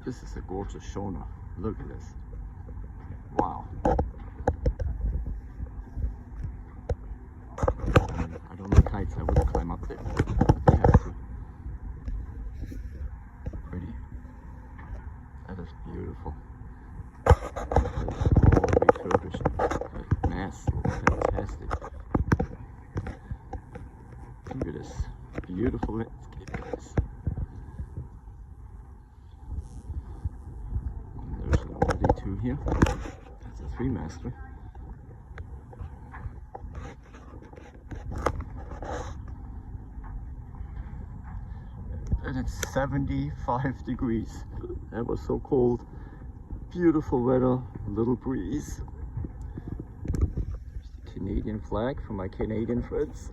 This is a gorgeous schooner. Look at this. Wow. I don't like heights. I wouldn't climb up there. I have to. Pretty. That is beautiful. That is all refurbished. That mast looks fantastic. Look at this beautiful landscape, guys. And there's an LD2 here. That's a 3-master. And it's 75 degrees. That was so cold. Beautiful weather, a little breeze. There's the Canadian flag for my Canadian friends.